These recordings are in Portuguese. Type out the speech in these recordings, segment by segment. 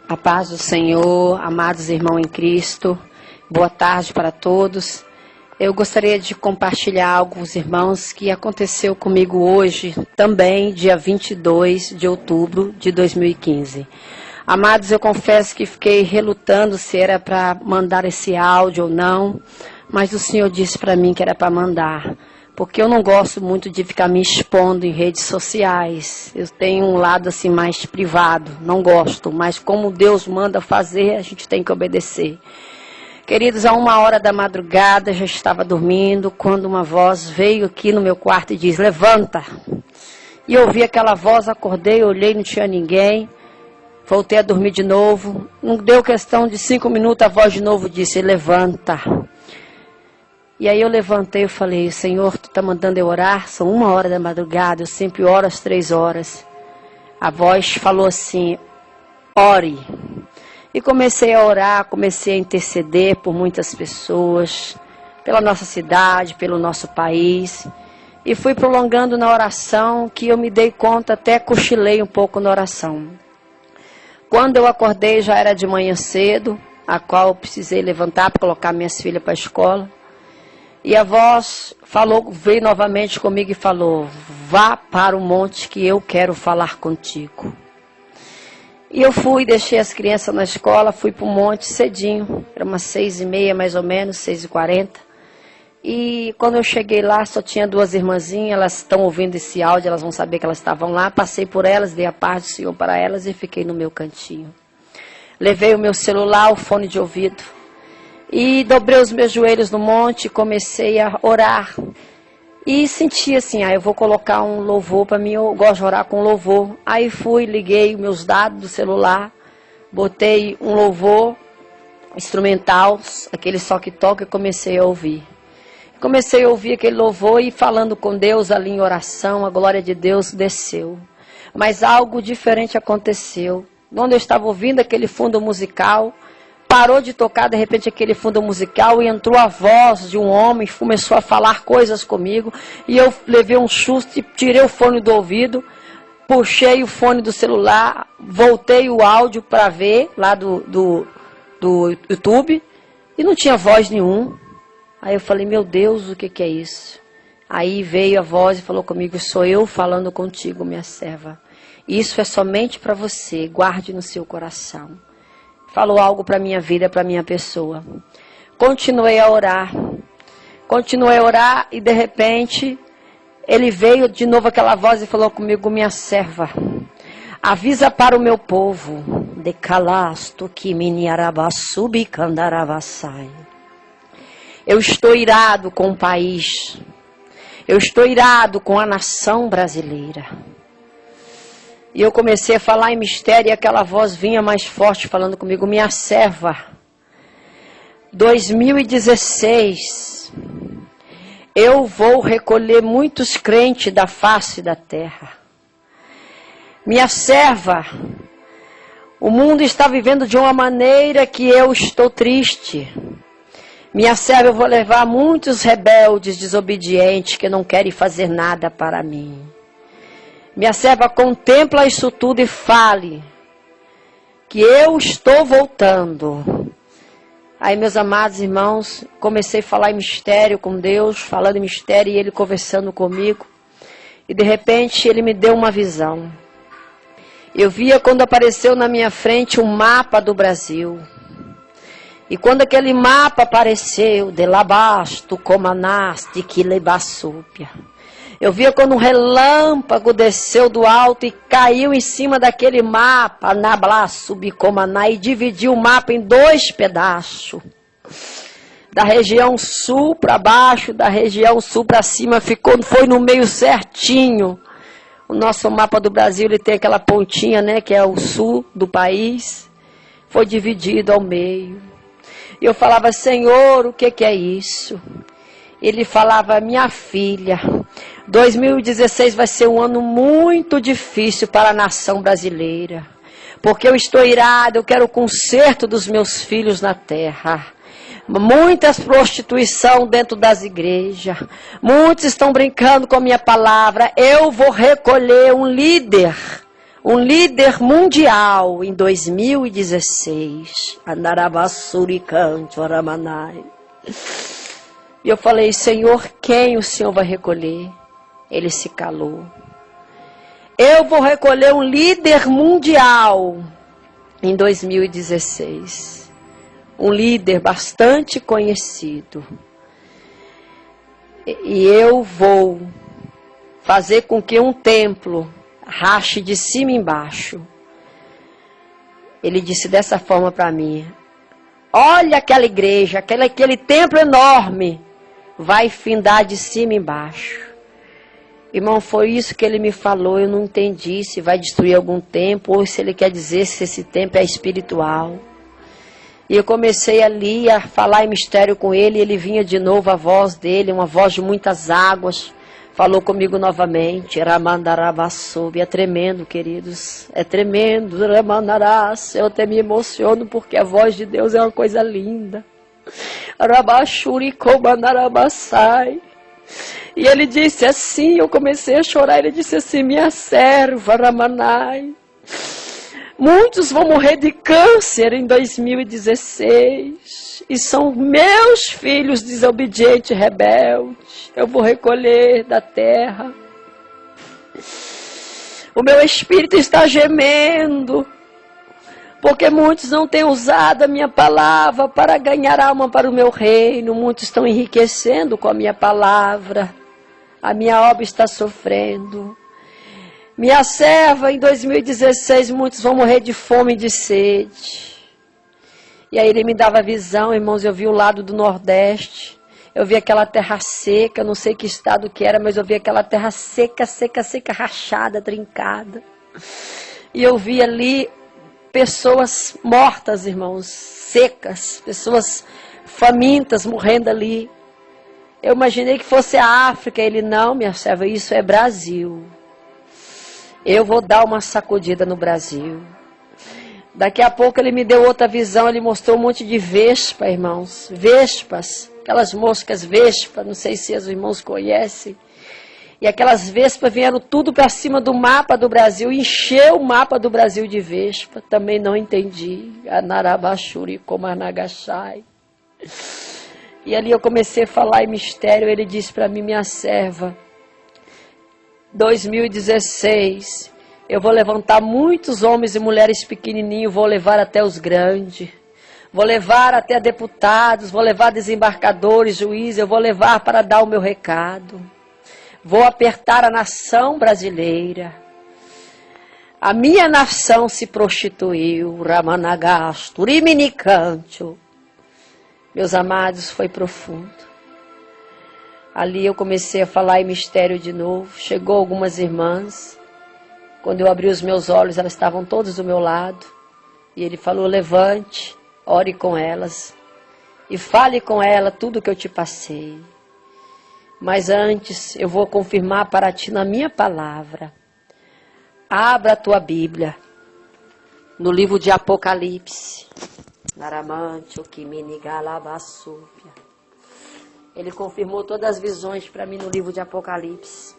A paz do Senhor, amados irmãos em Cristo, boa tarde para todos. Eu gostaria de compartilhar algo com os irmãos que aconteceu comigo hoje, também dia 22 de outubro de 2015. Amados, eu confesso que fiquei relutando se era para mandar esse áudio ou não, mas o Senhor disse para mim que era para mandar. Porque eu não gosto muito de ficar me expondo em redes sociais. Eu tenho um lado assim mais privado, não gosto. Mas como Deus manda fazer, a gente tem que obedecer. Queridos, a 1h da madrugada, já estava dormindo, quando uma voz veio aqui no meu quarto e diz, levanta. E eu ouvi aquela voz, acordei, olhei, não tinha ninguém. Voltei a dormir de novo. Não deu questão de 5 minutos, a voz de novo disse, levanta. E aí eu levantei e falei, Senhor, Tu está mandando eu orar? São 1h da madrugada, eu sempre oro às 3 horas. A voz falou assim, ore. E comecei a orar, comecei a interceder por muitas pessoas, pela nossa cidade, pelo nosso país. E fui prolongando na oração, que eu me dei conta, até cochilei um pouco na oração. Quando eu acordei já era de manhã cedo, a qual eu precisei levantar para colocar minhas filhas para a escola. E a voz veio novamente comigo e falou, vá para o monte que eu quero falar contigo. E eu fui, deixei as crianças na escola, fui para o monte cedinho, era umas 6h30 mais ou menos, 6h40. E quando eu cheguei lá, só tinha 2 irmãzinhas, elas estão ouvindo esse áudio, elas vão saber que elas estavam lá. Passei por elas, dei a paz do Senhor para elas e fiquei no meu cantinho. Levei o meu celular, o fone de ouvido. E dobrei os meus joelhos no monte, comecei a orar. E senti assim, eu vou colocar um louvor para mim, eu gosto de orar com louvor. Aí fui, liguei meus dados do celular, botei um louvor instrumental, aquele só que toca, e comecei a ouvir. Comecei a ouvir aquele louvor e falando com Deus ali em oração, a glória de Deus desceu. Mas algo diferente aconteceu. Quando eu estava ouvindo aquele fundo musical, parou de tocar, de repente, aquele fundo musical e entrou a voz de um homem, começou a falar coisas comigo. E eu levei um susto e tirei o fone do ouvido, puxei o fone do celular, voltei o áudio para ver lá do YouTube e não tinha voz nenhuma. Aí eu falei, meu Deus, o que é isso? Aí veio a voz e falou comigo, sou eu falando contigo, minha serva. Isso é somente para você, guarde no seu coração. Falou algo para a minha vida, para a minha pessoa. Continuei a orar e de repente ele veio de novo aquela voz e falou comigo, minha serva, avisa para o meu povo, decalasto que miniarabasubi candaravassai. Eu estou irado com o país, eu estou irado com a nação brasileira. E eu comecei a falar em mistério e aquela voz vinha mais forte falando comigo, minha serva, 2016, eu vou recolher muitos crentes da face da terra. Minha serva, o mundo está vivendo de uma maneira que eu estou triste. Minha serva, eu vou levar muitos rebeldes, desobedientes, que não querem fazer nada para mim. Minha serva, contempla isso tudo e fale que eu estou voltando. Aí, meus amados irmãos, comecei a falar em mistério com Deus, falando em mistério e Ele conversando comigo. E de repente Ele me deu uma visão. Eu via quando apareceu na minha frente um mapa do Brasil. E quando aquele mapa apareceu, de labasto, comanaste, que lebassúpia. Eu via quando um relâmpago desceu do alto e caiu em cima daquele mapa, Nablá, Subicomaná, e dividiu o mapa em 2 pedaços. Da região sul para baixo, da região sul para cima, foi no meio certinho. O nosso mapa do Brasil, ele tem aquela pontinha, né, que é o sul do país. Foi dividido ao meio. E eu falava, Senhor, o que é isso? Ele falava, minha filha, 2016 vai ser um ano muito difícil para a nação brasileira. Porque eu estou irado, eu quero o conserto dos meus filhos na terra. Muitas prostituição dentro das igrejas. Muitos estão brincando com a minha palavra. Eu vou recolher um líder um líder mundial em 2016. Anarabassuricanto, Aramanai. E eu falei, Senhor, quem o Senhor vai recolher? Ele se calou. Eu vou recolher um líder mundial em 2016. Um líder bastante conhecido. E eu vou fazer com que um templo rache de cima e embaixo. Ele disse dessa forma para mim, olha aquela igreja, aquele templo enorme, vai findar de cima e embaixo. Irmão, foi isso que ele me falou, eu não entendi se vai destruir algum templo, ou se ele quer dizer se esse templo é espiritual. E eu comecei ali a falar em mistério com ele, e ele vinha de novo, a voz dele, uma voz de muitas águas, falou comigo novamente, Ramandarabassobi, é tremendo, queridos, é tremendo, Ramandarás, eu até me emociono porque a voz de Deus é uma coisa linda. Rabashuri Komanarabassai. E ele disse assim, eu comecei a chorar, ele disse assim, minha serva, Ramanai, muitos vão morrer de câncer em 2016, e são meus filhos desobedientes e rebeldes, eu vou recolher da terra. O meu espírito está gemendo, porque muitos não têm usado a minha palavra para ganhar alma para o meu reino, muitos estão enriquecendo com a minha palavra, a minha obra está sofrendo. Minha serva, em 2016, muitos vão morrer de fome e de sede. E aí ele me dava visão, irmãos, eu vi o lado do Nordeste, eu vi aquela terra seca, não sei que estado que era, mas eu vi aquela terra seca, seca, seca, rachada, trincada. E eu vi ali pessoas mortas, irmãos, secas, pessoas famintas morrendo ali. Eu imaginei que fosse a África. Ele, não, minha serva, isso é Brasil. Eu vou dar uma sacudida no Brasil. Daqui a pouco ele me deu outra visão, ele mostrou um monte de vespa, irmãos. Vespas, aquelas moscas vespa, não sei se os irmãos conhecem. E aquelas vespas vieram tudo para cima do mapa do Brasil, encheu o mapa do Brasil de vespa. Também não entendi. Anarabashuri Komanagashai. E ali eu comecei a falar em mistério, ele disse para mim, minha serva, 2016, eu vou levantar muitos homens e mulheres pequenininhos, vou levar até os grandes, vou levar até deputados, vou levar desembarcadores, juízes, eu vou levar para dar o meu recado. Vou apertar a nação brasileira. A minha nação se prostituiu, Ramanagasto, Riminicanto. Meus amados, foi profundo. Ali eu comecei a falar em mistério de novo. Chegou algumas irmãs. Quando eu abri os meus olhos, elas estavam todas do meu lado. E ele falou, levante, ore com elas. E fale com ela tudo que eu te passei. Mas antes, eu vou confirmar para ti na minha palavra. Abra a tua Bíblia. No livro de Apocalipse. Naramante, Okiminigalabasúpia. Ele confirmou todas as visões para mim no livro de Apocalipse.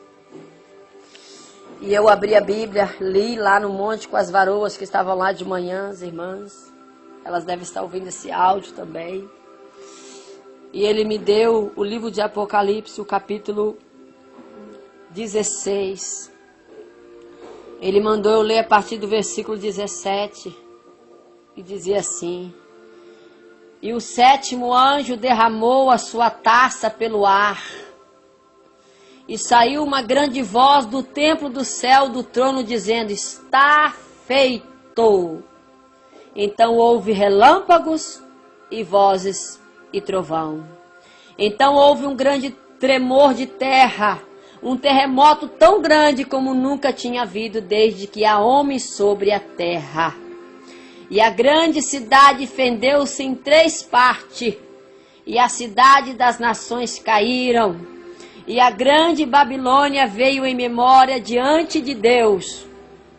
E eu abri a Bíblia, li lá no monte com as varoas que estavam lá de manhã, as irmãs. Elas devem estar ouvindo esse áudio também. E ele me deu o livro de Apocalipse, o capítulo 16. Ele mandou eu ler a partir do versículo 17. E dizia assim: e o sétimo anjo derramou a sua taça pelo ar. E saiu uma grande voz do templo do céu do trono, dizendo: está feito. Então houve relâmpagos e vozes e trovão. Então houve um grande tremor de terra, um terremoto tão grande como nunca tinha havido desde que há homens sobre a terra. E a grande cidade fendeu-se em 3 partes, e a cidade das nações caíram, e a grande Babilônia veio em memória diante de Deus,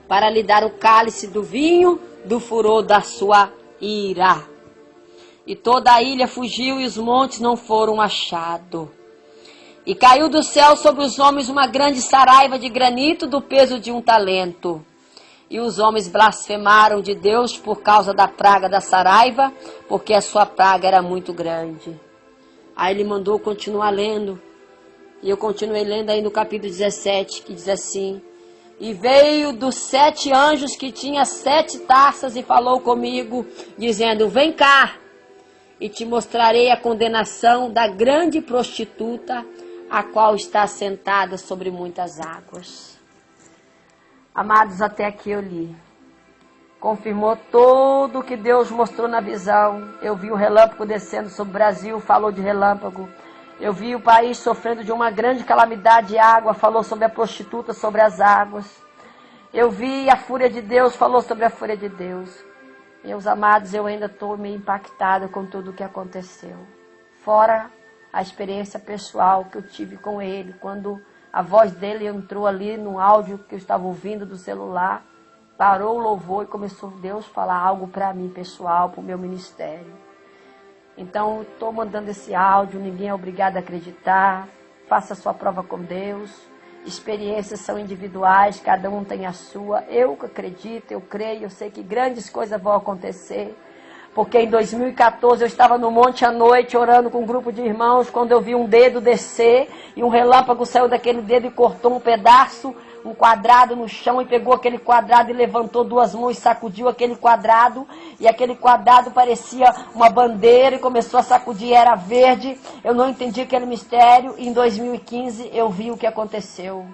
para lhe dar o cálice do vinho do furor da sua ira. E toda a ilha fugiu e os montes não foram achados. E caiu do céu sobre os homens uma grande saraiva de granito do peso de 1 talento. E os homens blasfemaram de Deus por causa da praga da saraiva, porque a sua praga era muito grande. Aí ele mandou continuar lendo. E eu continuei lendo aí no capítulo 17, que diz assim: e veio dos 7 anjos que tinha 7 taças e falou comigo, dizendo: vem cá, e te mostrarei a condenação da grande prostituta, a qual está sentada sobre muitas águas. Amados, até aqui eu li. Confirmou tudo o que Deus mostrou na visão. Eu vi o relâmpago descendo sobre o Brasil, falou de relâmpago. Eu vi o país sofrendo de uma grande calamidade de água, falou sobre a prostituta, sobre as águas. Eu vi a fúria de Deus, falou sobre a fúria de Deus. Meus amados, eu ainda estou meio impactada com tudo o que aconteceu. Fora a experiência pessoal que eu tive com ele, quando a voz dele entrou ali no áudio que eu estava ouvindo do celular, parou o louvor e começou Deus a falar algo para mim pessoal, para o meu ministério. Então, estou mandando esse áudio, ninguém é obrigado a acreditar, faça a sua prova com Deus, experiências são individuais, cada um tem a sua. Eu acredito, eu creio, eu sei que grandes coisas vão acontecer, porque em 2014 eu estava no monte à noite orando com um grupo de irmãos, quando eu vi um dedo descer e um relâmpago saiu daquele dedo e cortou um pedaço, um quadrado no chão, e pegou aquele quadrado e levantou 2 mãos e sacudiu aquele quadrado, e aquele quadrado parecia uma bandeira e começou a sacudir, era verde. Eu não entendi aquele mistério, e em 2015 eu vi o que aconteceu.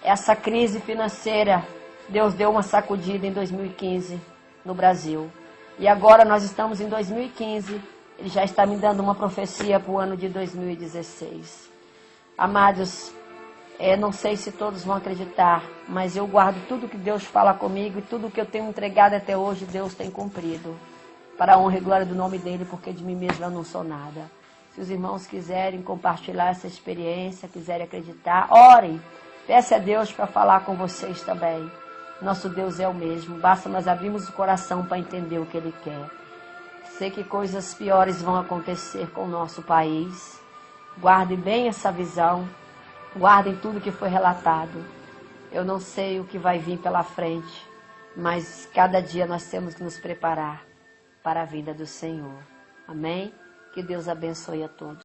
Essa crise financeira, Deus deu uma sacudida em 2015 no Brasil. E agora nós estamos em 2015, Ele já está me dando uma profecia para o ano de 2016. Amados, não sei se todos vão acreditar, mas eu guardo tudo que Deus fala comigo e tudo que eu tenho entregado até hoje, Deus tem cumprido. Para a honra e glória do nome dEle, porque de mim mesmo eu não sou nada. Se os irmãos quiserem compartilhar essa experiência, quiserem acreditar, orem. Peça a Deus para falar com vocês também. Nosso Deus é o mesmo, basta nós abrirmos o coração para entender o que Ele quer. Sei que coisas piores vão acontecer com o nosso país. Guardem bem essa visão. Guardem tudo que foi relatado. Eu não sei o que vai vir pela frente, mas cada dia nós temos que nos preparar para a vinda do Senhor. Amém? Que Deus abençoe a todos.